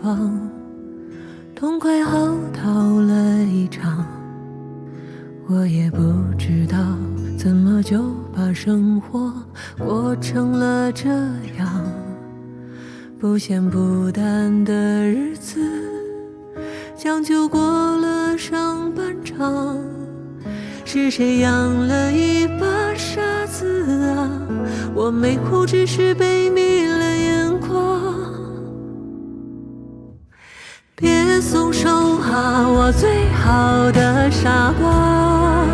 方，痛快嚎啕了一场。我也不知道怎么就把生活过成了这样，不咸不淡的日子将就过了上半场。是谁养了一把傻子啊？我没哭，只是被迷了眼眶。别松手啊，我最好的傻瓜，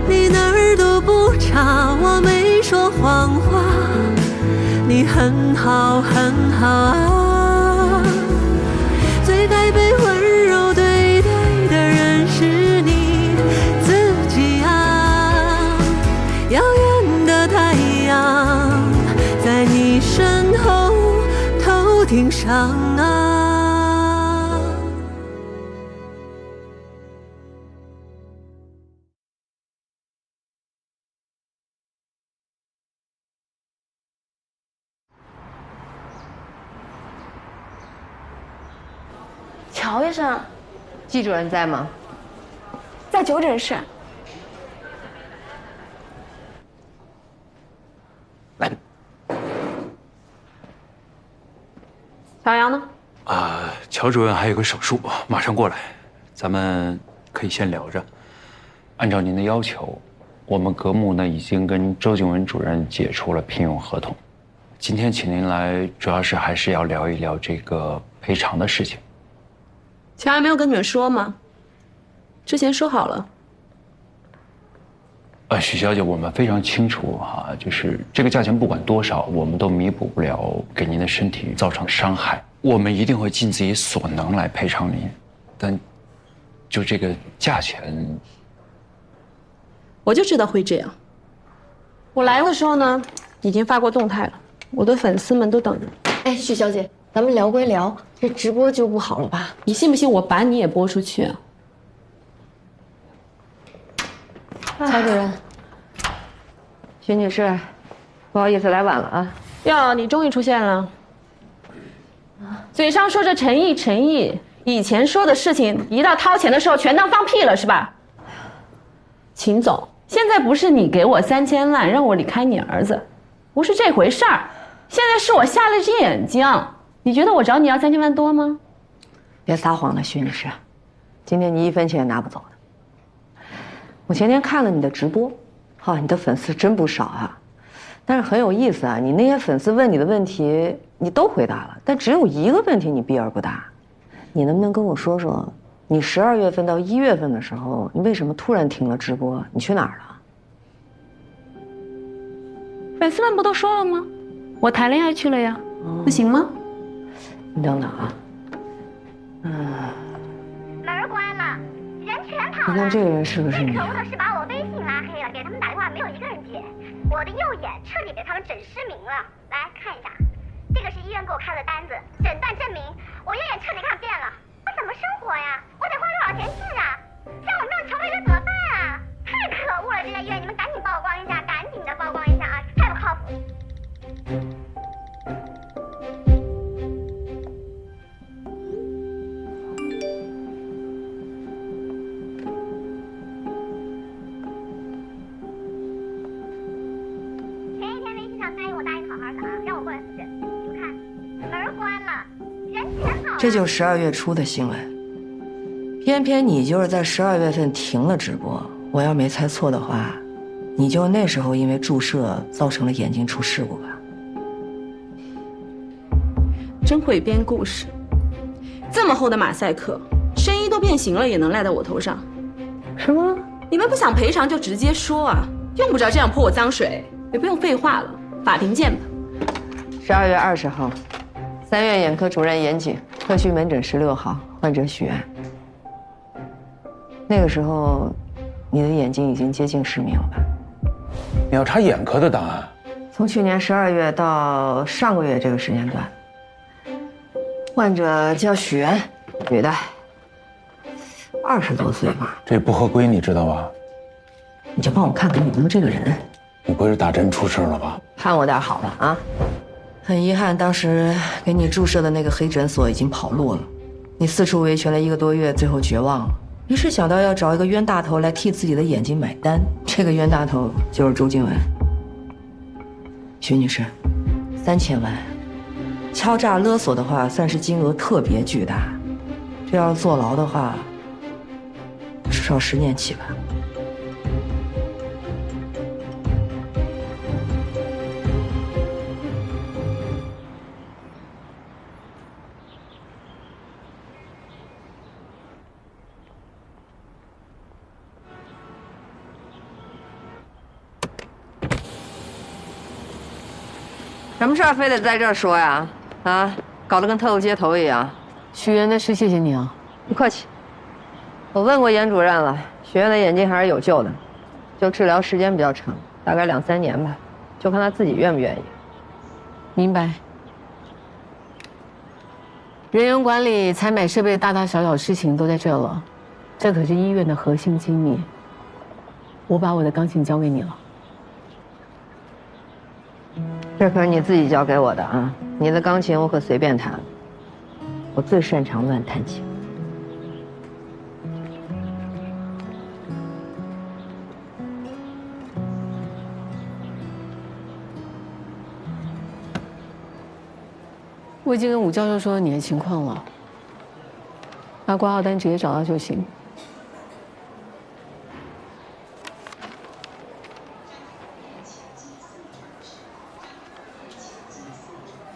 你哪儿都不差，我没说谎话，你很好很好啊。最该被温柔对待的人是你自己啊。遥远的太阳在你身后头顶上啊。乔医生，季主任在吗？在急诊室。来。小杨呢？乔主任还有个手术，马上过来，咱们可以先聊着。按照您的要求，我们格木呢已经跟周静文主任解除了聘用合同。今天请您来，主要是还是要聊一聊这个赔偿的事情。乔安没有跟你们说吗？之前说好了。许小姐，我们非常清楚哈，就是这个价钱不管多少，我们都弥补不了给您的身体造成的伤害。我们一定会尽自己所能来赔偿您，但就这个价钱，我就知道会这样。我来的时候呢，已经发过动态了，我的粉丝们都等着。哎，许小姐，咱们聊归聊，这直播就不好了吧？你信不信我把你也播出去啊？曹主任，徐女士，不好意思来晚了啊。哟，你终于出现了。嘴上说着诚意诚意，以前说的事情，一到掏钱的时候全当放屁了是吧？秦总，现在不是你给我3000万让我离开你儿子，不是这回事儿。现在是我瞎了只眼睛，你觉得我找你要3000万多吗？别撒谎了，徐女士，今天你1分钱也拿不走的。我前天看了你的直播，你的粉丝真不少啊，但是很有意思啊，你那些粉丝问你的问题，你都回答了，但只有一个问题你避而不答。你能不能跟我说说，你12月份到1月份的时候，你为什么突然停了直播？你去哪儿了？粉丝们不都说了吗？我谈恋爱去了呀，不行吗？你等等啊，门关了，人全跑了。你看这个人是不是你？最可恶的是把我微信拉黑了，给他们打电话没有一个人接，我的右眼彻底被他们整失明了。来看一下，这个是医院给我开的单子，诊断证明我右眼彻底看不见了。我怎么生活呀？我得花多少钱治啊？像我这样穷人怎么办啊？太可恶了！这家医院，你们赶紧曝光一下，赶紧的曝光一下啊！太不靠谱。前一天微信上答应我好好的啊，让我过来复诊。你们看，门关了，人全跑了。这就是12月初的新闻，偏偏你就是在12月份停了直播。我要没猜错的话，你就那时候因为注射造成了眼睛出事故吧？真会编故事，这么厚的马赛克，声音都变形了也能赖在我头上，是吗？你们不想赔偿就直接说啊，用不着这样泼我脏水，也不用废话了，法庭见吧。12月20号，3院眼科主任严谨，特需门诊16号，患者许愿。那个时候，你的眼睛已经接近失明了吧？你要查眼科的档案？从去年12月到上个月这个时间段，患者叫许愿，女的，20多岁吧。这不合规，你知道吧？你就帮我看看你们这个人，你不会是打针出事了吧？盼我点好的啊！很遗憾，当时给你注射的那个黑诊所已经跑路了，你四处维权了1个多月，最后绝望了。于是想到要找一个冤大头来替自己的眼睛买单，这个冤大头就是周静雯。徐女士，3000万，敲诈勒索的话，算是金额特别巨大。这要坐牢的话，至少10年起吧。什么事儿非得在这儿说呀？啊，搞得跟特务接头一样。许愿的事，谢谢你啊。不客气。我问过严主任了，许愿的眼睛还是有救的，就治疗时间比较长，大概2、3年吧，就看他自己愿不愿意。明白。人员管理、采买设备的大大小小事情都在这了，这可是医院的核心机密。我把我的钢琴交给你了。这可是你自己交给我的啊！你的钢琴我可随便弹，我最擅长乱弹琴。我已经跟武教授说了你的情况了，把挂号单直接找到就行。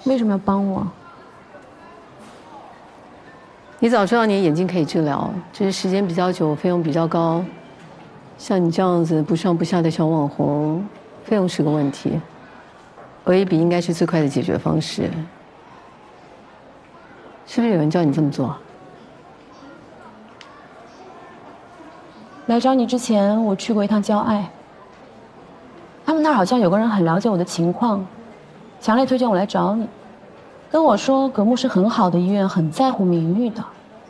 为什么要帮我？你早知道你的眼睛可以治疗，只是时间比较久，费用比较高。像你这样子不上不下的小网红，费用是个问题，额一笔应该是最快的解决方式。是不是有人叫你这么做？来找你之前，我去过一趟交爱，他们那儿好像有个人很了解我的情况，强烈推荐我来找你，跟我说格木是很好的医院，很在乎名誉的，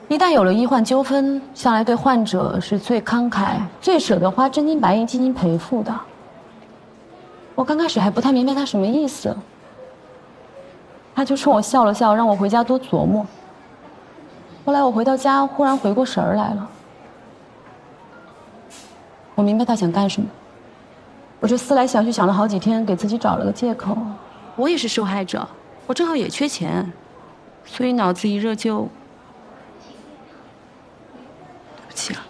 一旦有了医患纠纷，向来对患者是最慷慨、最舍得花真金白银进行赔付的。我刚开始还不太明白他什么意思，他就冲我笑了笑，让我回家多琢磨。后来我回到家，忽然回过神儿来了，我明白他想干什么。我就思来想去，想了好几天，给自己找了个借口。我也是受害者，我正好也缺钱，所以脑子一热就……对不起啊。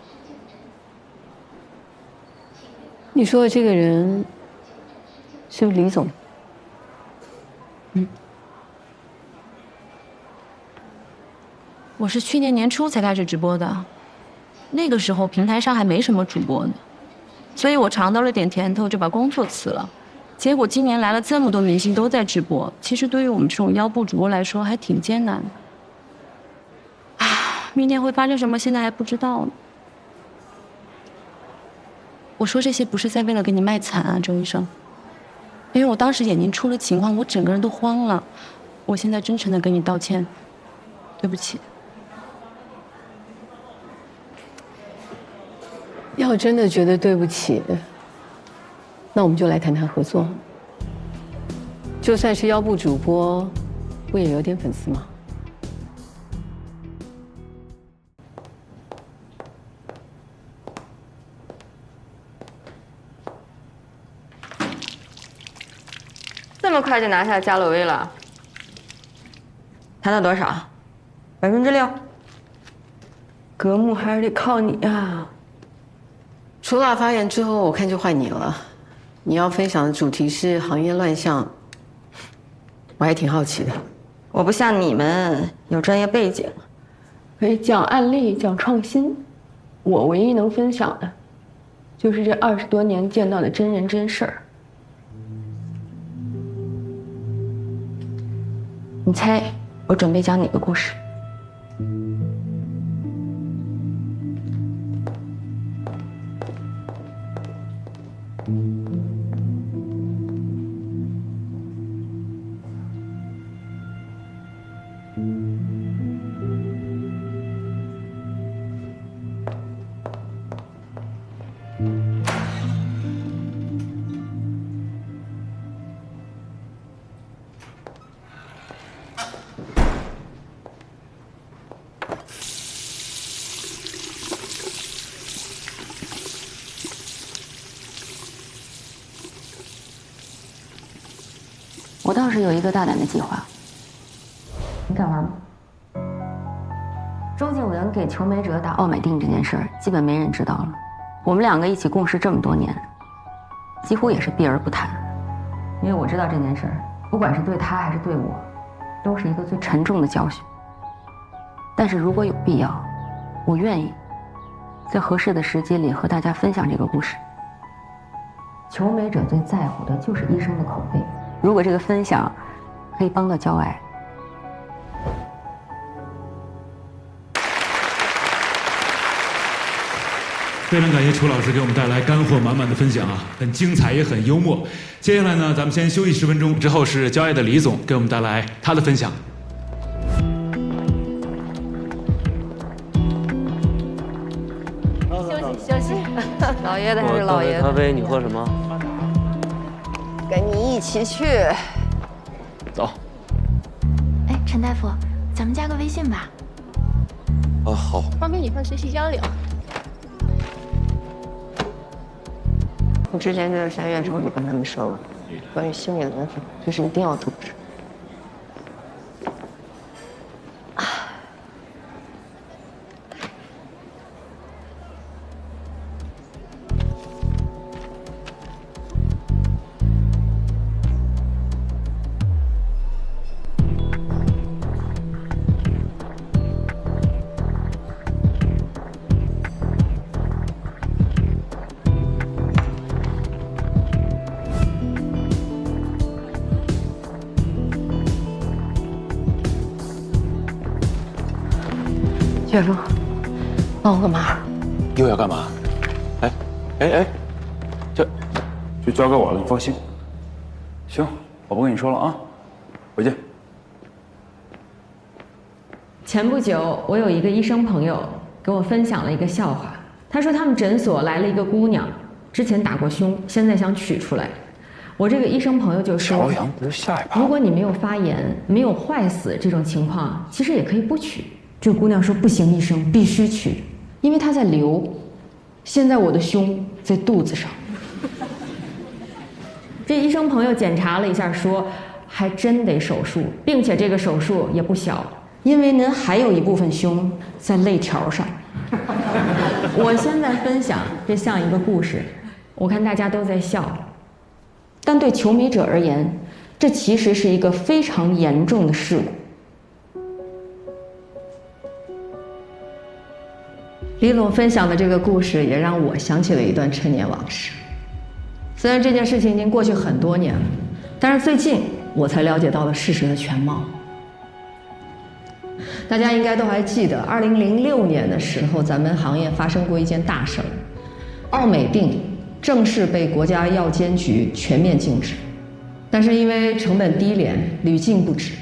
你说的这个人是不是李总？我是去年年初才开始直播的，那个时候平台上还没什么主播呢，所以我尝到了点甜头，就把工作辞了。结果今年来了这么多明星都在直播，其实对于我们这种腰部主播来说还挺艰难的。明年会发生什么，现在还不知道呢。我说这些不是在为了给你卖惨啊，周医生，因为我当时眼睛出了情况，我整个人都慌了。我现在真诚的跟你道歉，对不起。要真的觉得对不起，那我们就来谈谈合作。就算是腰部主播，不也有点粉丝吗？这么快就拿下加洛威了？谈到多少？6%？格木还是得靠你啊！除了发言之后，我看就换你了。你要分享的主题是行业乱象，我还挺好奇的。我不像你们有专业背景，可以讲案例、讲创新。我唯一能分享的，就是这20多年见到的真人真事儿。你猜，我准备讲哪个故事？我倒是有一个大胆的计划，你敢玩吗？周静文给裘美哲打奥美定这件事儿，基本没人知道了。我们两个一起共事这么多年，几乎也是避而不谈。因为我知道这件事儿，不管是对他还是对我，都是一个最沉重的教训。但是如果有必要，我愿意在合适的时机里和大家分享这个故事。裘美哲最在乎的就是医生的口碑，如果这个分享可以帮到焦爱，非常感谢裘老师给我们带来干货满满的分享啊，很精彩也很幽默。接下来呢，咱们先休息10分钟，之后是焦爱的李总给我们带来他的分享。休息，老爷子还是老爷子。咖啡，你喝什么？跟你一起去。走。哎，陈大夫，咱们加个微信吧。啊，好。方便以后学习交流。我之前在下院时候就跟他们说了，关于心理疗法，就是一定要组织。岳峰，帮我个忙。又要干嘛？哎，就交给我了，你放心。行，我不跟你说了啊，回去。前不久，我有一个医生朋友给我分享了一个笑话。他说他们诊所来了一个姑娘，之前打过胸，现在想取出来。我这个医生朋友就说：“朝阳不是下一趴。如果你没有发炎、没有坏死这种情况，其实也可以不取。”这姑娘说：“不行，医生必须取，因为她在流。现在我的胸在肚子上。”这医生朋友检查了一下，说还真得手术，并且这个手术也不小，因为您还有一部分胸在肋条上。我现在分享这像一个故事，我看大家都在笑，但对求美者而言，这其实是一个非常严重的事故。李总分享的这个故事也让我想起了一段陈年往事。虽然这件事情已经过去很多年了，但是最近我才了解到了事实的全貌。大家应该都还记得，2006年的时候，咱们行业发生过一件大事儿，奥美定正式被国家药监局全面禁止。但是因为成本低廉，屡禁不止，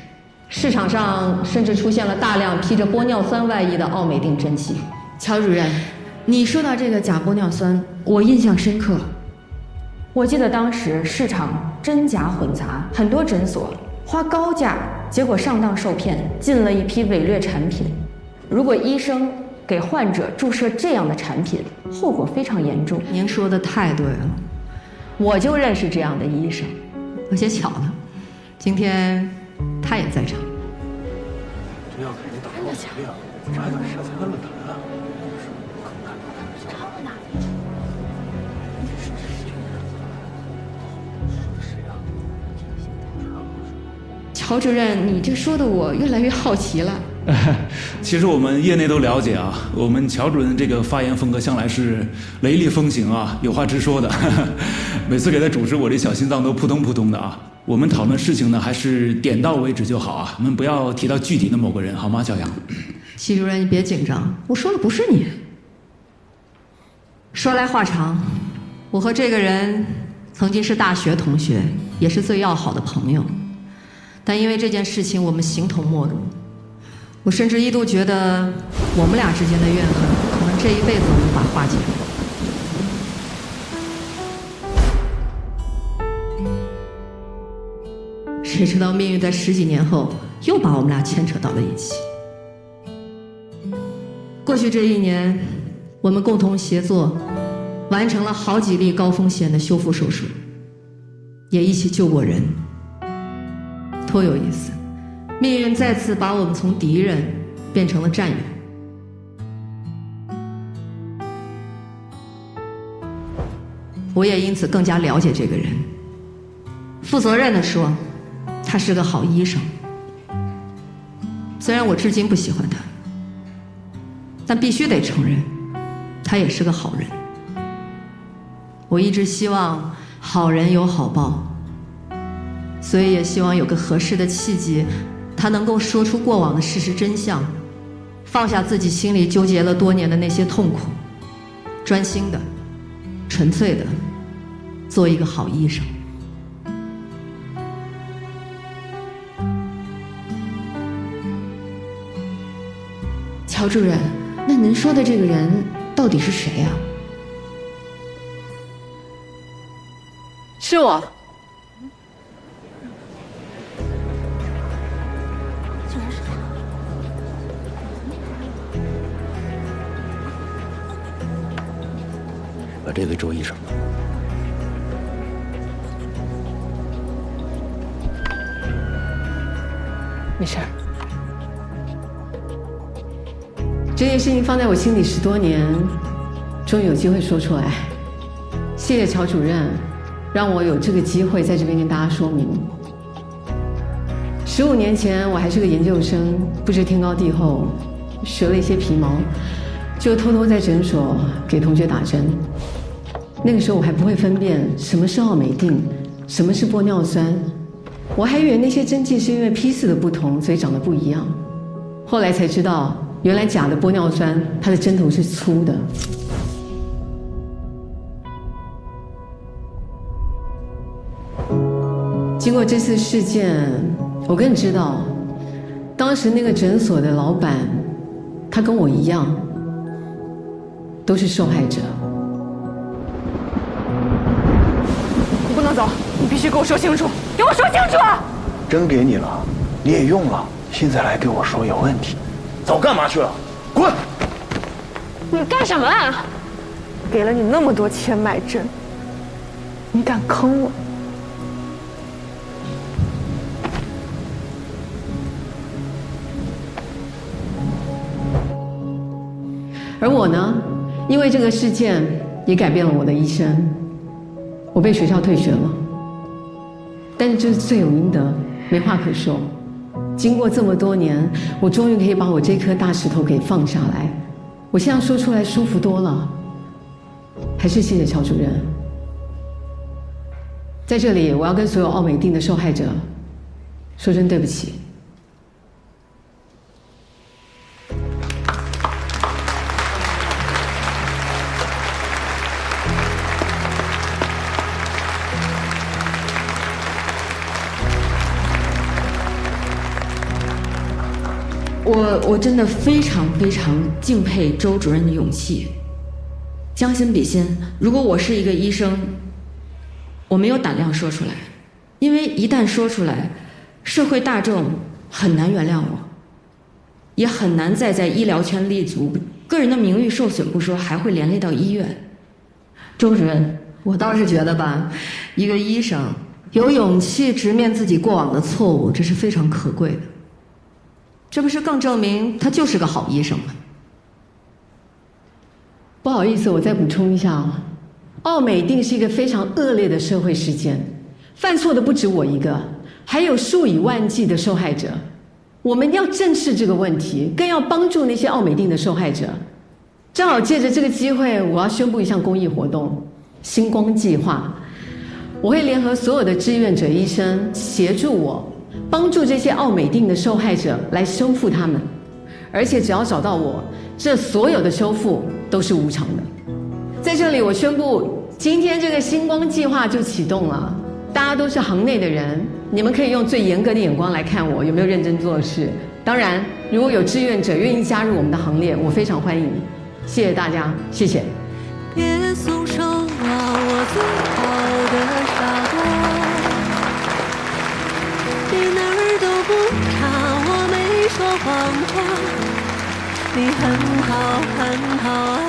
市场上甚至出现了大量披着玻尿酸外衣的奥美定针剂。乔主任，你说到这个假玻尿酸，我印象深刻。我记得当时市场真假混杂，很多诊所花高价，结果上当受骗，进了一批伪劣产品。如果医生给患者注射这样的产品，后果非常严重。您说的太对了，我就认识这样的医生，而且巧了，今天他也在场。这药肯定打到死量，这还敢杀才跟论坛啊？乔主任，你这说的我越来越好奇了。其实我们业内都了解啊，我们乔主任这个发言风格向来是雷厉风行啊，有话直说的。每次给他主持，我这小心脏都扑通扑通的啊。我们讨论事情呢，还是点到为止就好啊，我们不要提到具体的某个人，好吗，小杨？戚主任，你别紧张，我说的不是你。说来话长，我和这个人曾经是大学同学，也是最要好的朋友，但因为这件事情，我们形同陌路。我甚至一度觉得，我们俩之间的怨恨，可能这一辈子都无法化解。谁知道命运在10几年后，又把我们俩牵扯到了一起。过去这1年，我们共同协作，完成了好几例高风险的修复手术，也一起救过人。多有意思！命运再次把我们从敌人变成了战友。我也因此更加了解这个人。负责任地说，他是个好医生。虽然我至今不喜欢他，但必须得承认，他也是个好人。我一直希望好人有好报，所以也希望有个合适的契机，他能够说出过往的事实真相，放下自己心里纠结了多年的那些痛苦，专心的、纯粹的做一个好医生。乔主任，那您说的这个人到底是谁呀？是我。把这给周医生。没事儿。这件事情放在我心里10多年，终于有机会说出来。谢谢乔主任，让我有这个机会在这边跟大家说明。15年前我还是个研究生，不知天高地厚，学了一些皮毛，就偷偷在诊所给同学打针。那个时候我还不会分辨什么是奥美定，什么是玻尿酸，我还以为那些针剂是因为批次的不同，所以长得不一样。后来才知道，原来假的玻尿酸它的针头是粗的。经过这次事件，我更知道，当时那个诊所的老板，他跟我一样，都是受害者。你不能走，你必须给我说清楚，给我说清楚！针给你了，你也用了，现在来给我说有问题，早干嘛去了？滚！你干什么啊？给了你那么多钱买针，你敢坑我？而我呢，因为这个事件也改变了我的一生，我被学校退学了。但是这是罪有应得，没话可说。经过这么多年，我终于可以把我这颗大石头给放下来。我现在说出来舒服多了，还是谢谢乔主任。在这里，我要跟所有奥美定的受害者说声对不起。我真的非常非常敬佩周主任的勇气。将心比心，如果我是一个医生，我没有胆量说出来，因为一旦说出来，社会大众很难原谅我，也很难再在医疗圈立足，个人的名誉受损不说，还会连累到医院。周主任，我倒是觉得吧，一个医生有勇气直面自己过往的错误，这是非常可贵的。这不是更证明他就是个好医生吗？不好意思，我再补充一下啊，奥美定是一个非常恶劣的社会事件，犯错的不止我一个，还有数以万计的受害者。我们要正视这个问题，更要帮助那些奥美定的受害者。正好借着这个机会，我要宣布一项公益活动——星光计划。我会联合所有的志愿者医生协助我，帮助这些奥美定的受害者来修复他们。而且只要找到我，这所有的修复都是无偿的。在这里，我宣布，今天这个星光计划就启动了。大家都是行内的人，你们可以用最严格的眼光来看我有没有认真做事。当然，如果有志愿者愿意加入我们的行列，我非常欢迎。谢谢大家，谢谢。别松手啊，我最好的傻瓜，你哪儿都不差，我没说谎话。你很好很好啊，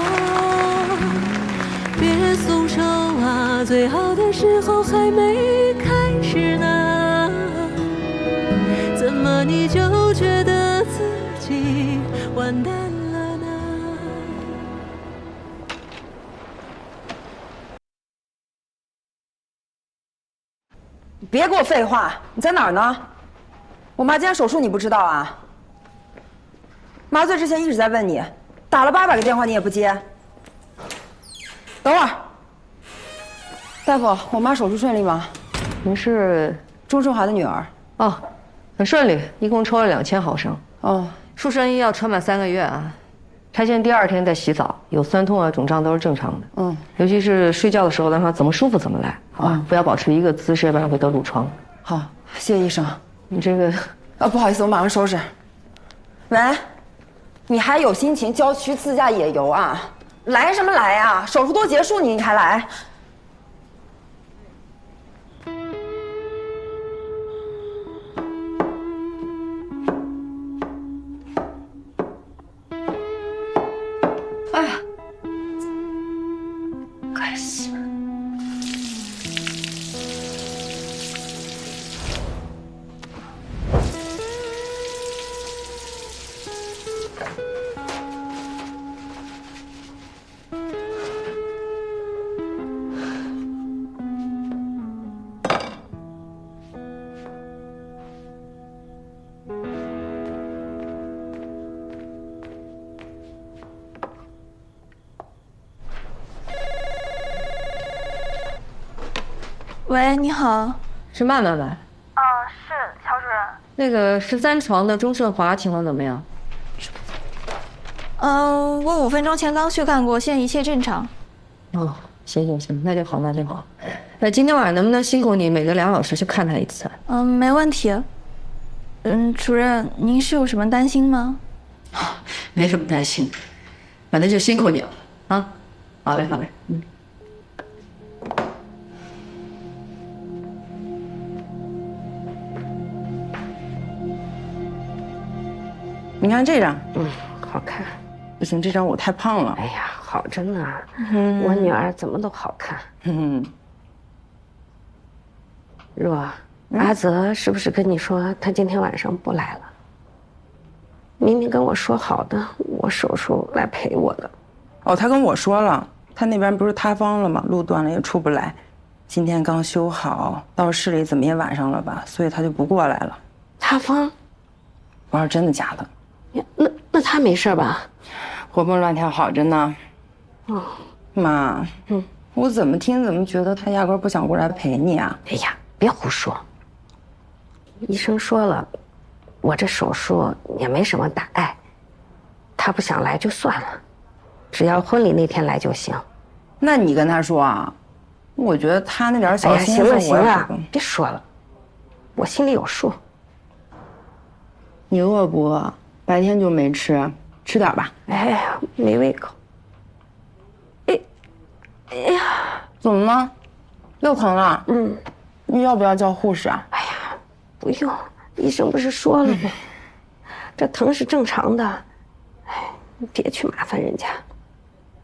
别松手啊，最好的时候还没开始呢。么你就觉得自己完蛋了呢？别给我废话！你在哪儿呢？我妈今天手术，你不知道啊？麻醉之前一直在问你，打了800个电话你也不接。等会儿，大夫，我妈手术顺利吗？您是钟胜华的女儿。哦，很顺利，一共抽了2000毫升。哦，束生衣要穿满3个月啊。拆线第2天再洗澡，有酸痛啊、肿胀都是正常的。嗯，尤其是睡觉的时候，让她怎么舒服怎么来，好吧？不要保持一个姿势，要不然会得褥疮。好，谢谢医生。你这个，不好意思，我马上收拾。喂，你还有心情郊区自驾野游啊？来什么来呀？手术都结束你还来？哎呀，该死！喂，你好，是曼曼吧？是乔主任。那个13床的钟胜华情况怎么样？我5分钟前刚去看过，现在一切正常。哦，行，那就好，那就好。那今天晚上能不能辛苦你每隔2小时去看他一次？没问题。主任，您是有什么担心吗？没什么担心，反正就辛苦你了啊。好嘞，你看这张，好看。不行，这张我太胖了。哎呀，好着呢，我女儿怎么都好看。若，阿泽是不是跟你说他今天晚上不来了？明明跟我说好的，我手术来陪我的。哦，他跟我说了，他那边不是塌方了吗？路断了也出不来，今天刚修好，到市里怎么也晚上了吧，所以他就不过来了。塌方？我说真的假的？那他没事吧？活蹦乱跳好着呢。哦，妈，我怎么听怎么觉得他压根不想过来陪你啊？哎呀，别胡说。医生说了，我这手术也没什么大碍，他不想来就算了，只要婚礼那天来就行。那你跟他说啊？我觉得他那点小心思，行了，别说了，我心里有数。你饿不饿？白天就没吃，吃点吧。哎呀，没胃口。哎呀，怎么了？又疼了？你要不要叫护士啊？哎呀，不用，医生不是说了吗？这疼是正常的。哎，你别去麻烦人家。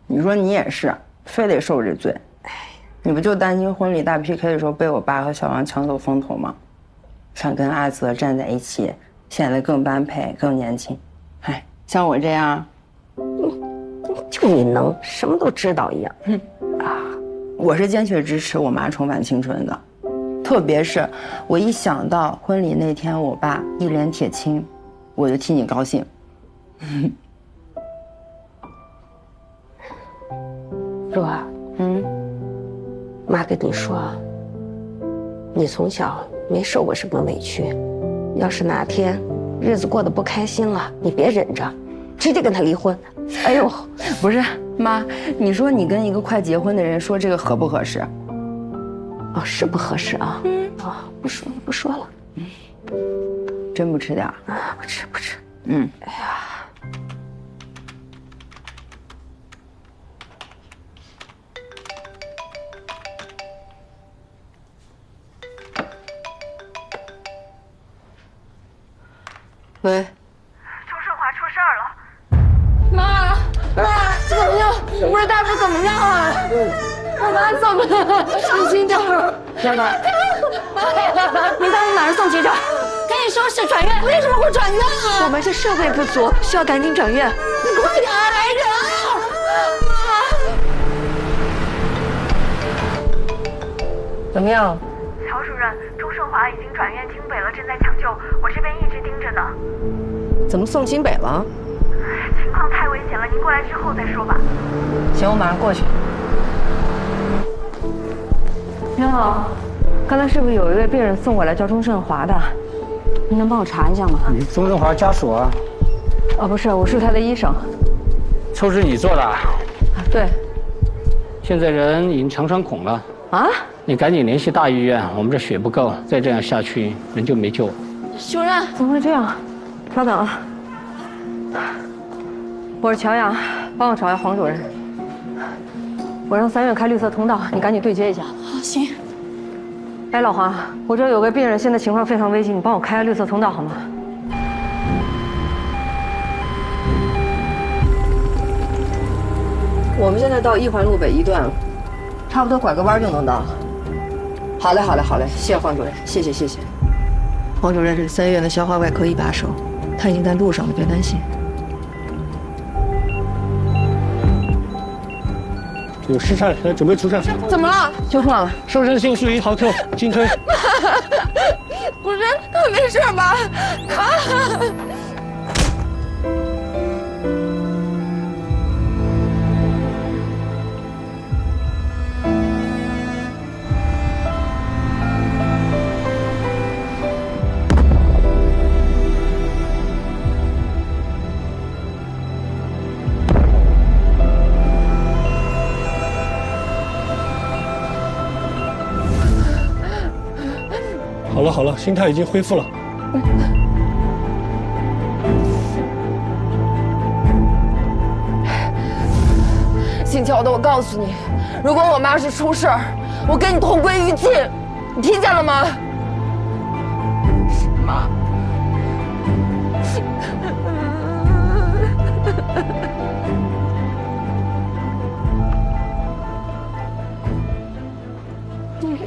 你说你也是，非得受这罪。你不就担心婚礼大 PK 的时候被我爸和小王抢走风头吗？想跟阿泽站在一起，显得更般配、更年轻。哎，像我这样，就你能什么都知道一样。我是坚决支持我妈重返青春的，特别是我一想到婚礼那天我爸一脸铁青，我就替你高兴。若，妈跟你说，你从小没受过什么委屈，要是哪天日子过得不开心了，你别忍着，直接跟他离婚。哎呦，不是妈，你说你跟一个快结婚的人说这个合不合适？哦，是不合适啊。不说了。真不吃点？不吃。哎呀。喂，钟胜华出事儿了。妈，怎么样？不是大夫怎么样啊？我妈怎么了？小心点儿。小宝，你赶紧马上送急诊。赶紧你说是转院，为什么会转院啊？我们是设备不足，需要赶紧转院。你快点啊，来人啊！怎么样？乔主任，周胜华已经转院清北了，正在抢救，我这边一直盯着呢。怎么送清北了？情况太危险了，您过来之后再说吧。行，我马上过去。您好，刚才是不是有一位病人送过来叫钟胜华的？您能帮我查一下吗？你钟胜华家属啊？哦，不是，我是他的医生。抽是你做的？对。现在人已经肠穿孔了。啊？你赶紧联系大医院，我们这血不够，再这样下去人就没救。主任，怎么会这样？稍等啊。我是乔阳，帮我找一下黄主任。我让3院开绿色通道，你赶紧对接一下。好，行。哎，老黄，我这有个病人，现在情况非常危急，你帮我开下绿色通道好吗？我们现在到1环路北1段了，差不多拐个弯就能到。好嘞，好嘞，好嘞，谢谢黄主任，谢谢谢谢。黄主任是3院的消化外科一把手，他已经在路上了，别担心。有失颤，准备出颤。怎么了？就创了，瘦身性术一逃脱，进推。不是，没事吧？啊！好了好了，心态已经恢复了。姓乔的，我告诉你，如果我妈是出事儿，我跟你同归于尽，你听见了吗？妈。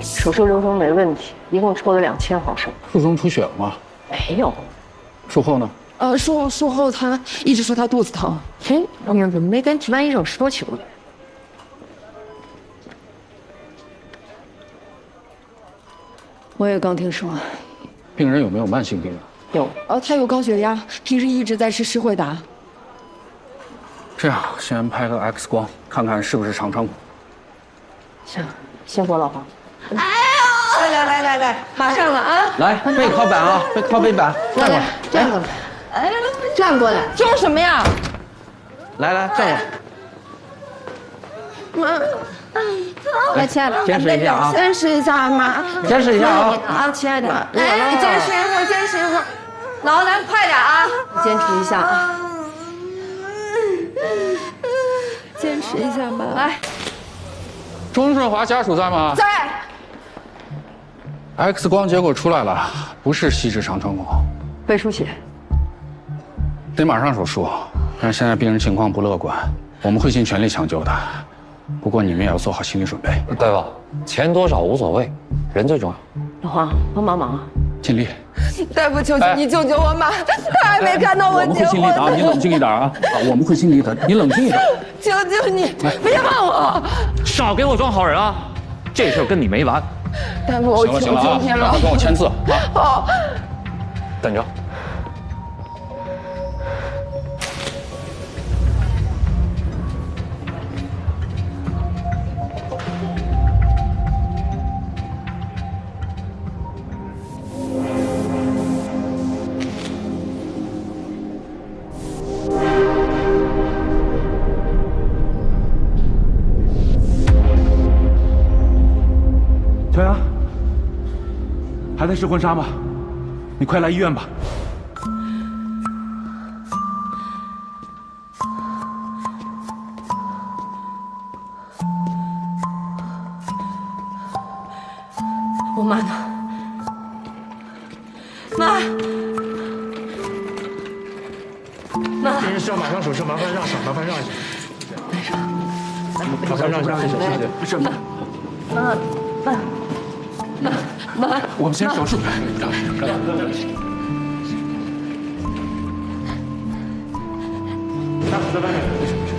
手术流程没问题，一共抽了2000毫升。术中出血了吗？没有。术后呢？术后他一直说他肚子疼。嘿，你怎么没跟值班医生说清楚？我也刚听说。病人有没有慢性病啊？有。他有高血压，平时一直在吃施惠达。这样，先拍个 X 光，看看是不是肠穿孔。行，辛苦老黄。哎呀！来，马上了啊！来，背靠板啊，靠背板，站过来，站过来。哎，站过来，装什么呀？来，站过来。来，亲爱的，坚持一下啊！坚持一下，妈。坚持一下啊！啊，亲爱的，哎，坚持一会儿，坚持一会儿。老南，快点啊！坚持一下啊！坚持一下吧。来。钟顺华家属在吗？在。X 光结果出来了，不是细直肠穿孔，肺出血，得马上手术。但是现在病人情况不乐观，我们会尽全力抢救的。不过你们也要做好心理准备。大夫，钱多少无所谓，人最重要。老黄，帮忙啊！尽力。大夫，求求你救救我妈，她还没看到我结婚呢。我们会尽力的，你冷静一点啊！我们会尽力的，你冷静一点。求求你，别骂我！少给我装好人啊！这事跟你没完。大夫，我求求你了，马上跟我签字啊！好，等着。乔阳，还在试婚纱吗？你快来医院吧。我妈呢？妈，病人需要马上手术，麻烦让上，麻烦让一下。麻烦让一下，谢谢。不是，妈，我们先手术。在外面。没事没事。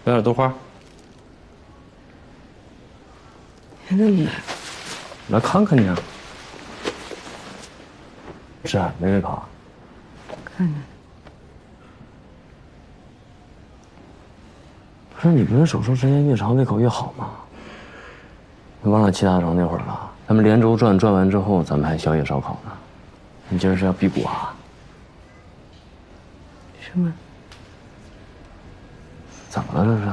来点豆花。你怎么来？来看看你啊。是啊，没胃口。看看。不是你不是手术时间越长胃口越好吗？你忘了齐大成那会儿了？他们连轴转完之后，咱们还宵夜烧烤呢。你今儿是要辟谷啊？什么？怎么了这是？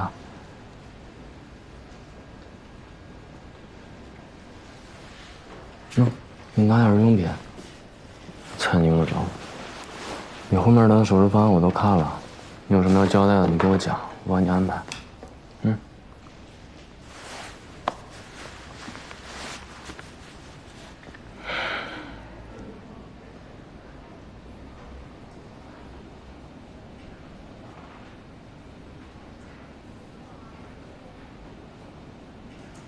你拿点日用品，趁你用得着。你后面的手术方案我都看了，你有什么要交代的，你跟我讲，我帮你安排。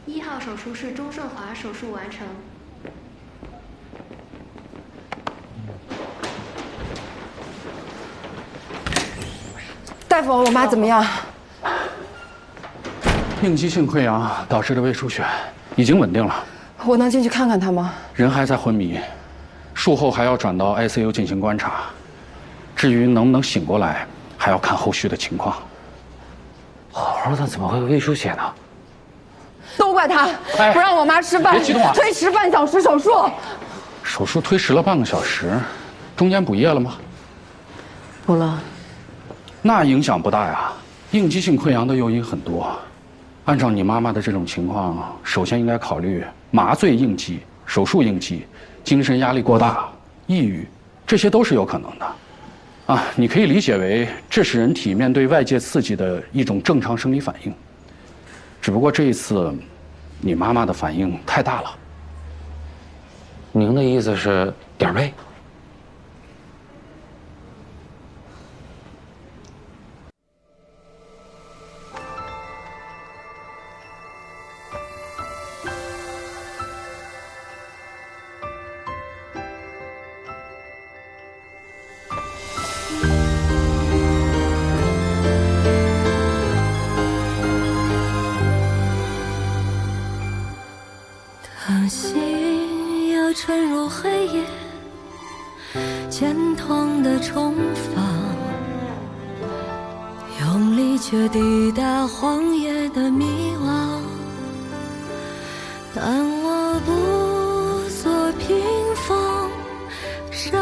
1号手术室钟顺华手术完成。大夫，我妈怎么样？应激性溃疡导致的胃出血已经稳定了。我能进去看看她吗？人还在昏迷，术后还要转到 ICU 进行观察。至于能不能醒过来，还要看后续的情况。好好的怎么会胃出血呢？都怪他，不让我妈吃饭，别激动啊！推迟半小时手术。手术推迟了半个小时，中间补液了吗？补了。那影响不大呀。应激性溃疡的诱因很多，按照你妈妈的这种情况，首先应该考虑麻醉应激、手术应激、精神压力过大、抑郁，这些都是有可能的。啊，你可以理解为这是人体面对外界刺激的一种正常生理反应。只不过这一次，你妈妈的反应太大了。您的意思是点位？当心要沉入黑夜，渐痛的重访，用力却抵达荒野的迷惘。但我不做屏风上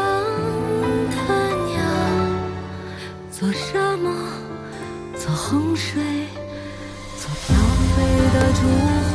的鸟，做沙漠，做洪水，做飘飞的烛火。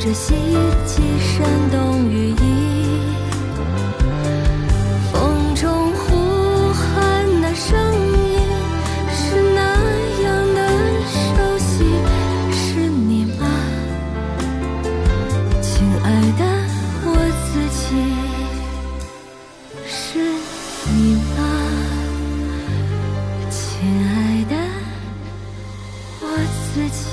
这希冀煽动羽翼，风中呼喊的声音是那样的熟悉，是你吗，亲爱的我自己，是你吗，亲爱的我自己。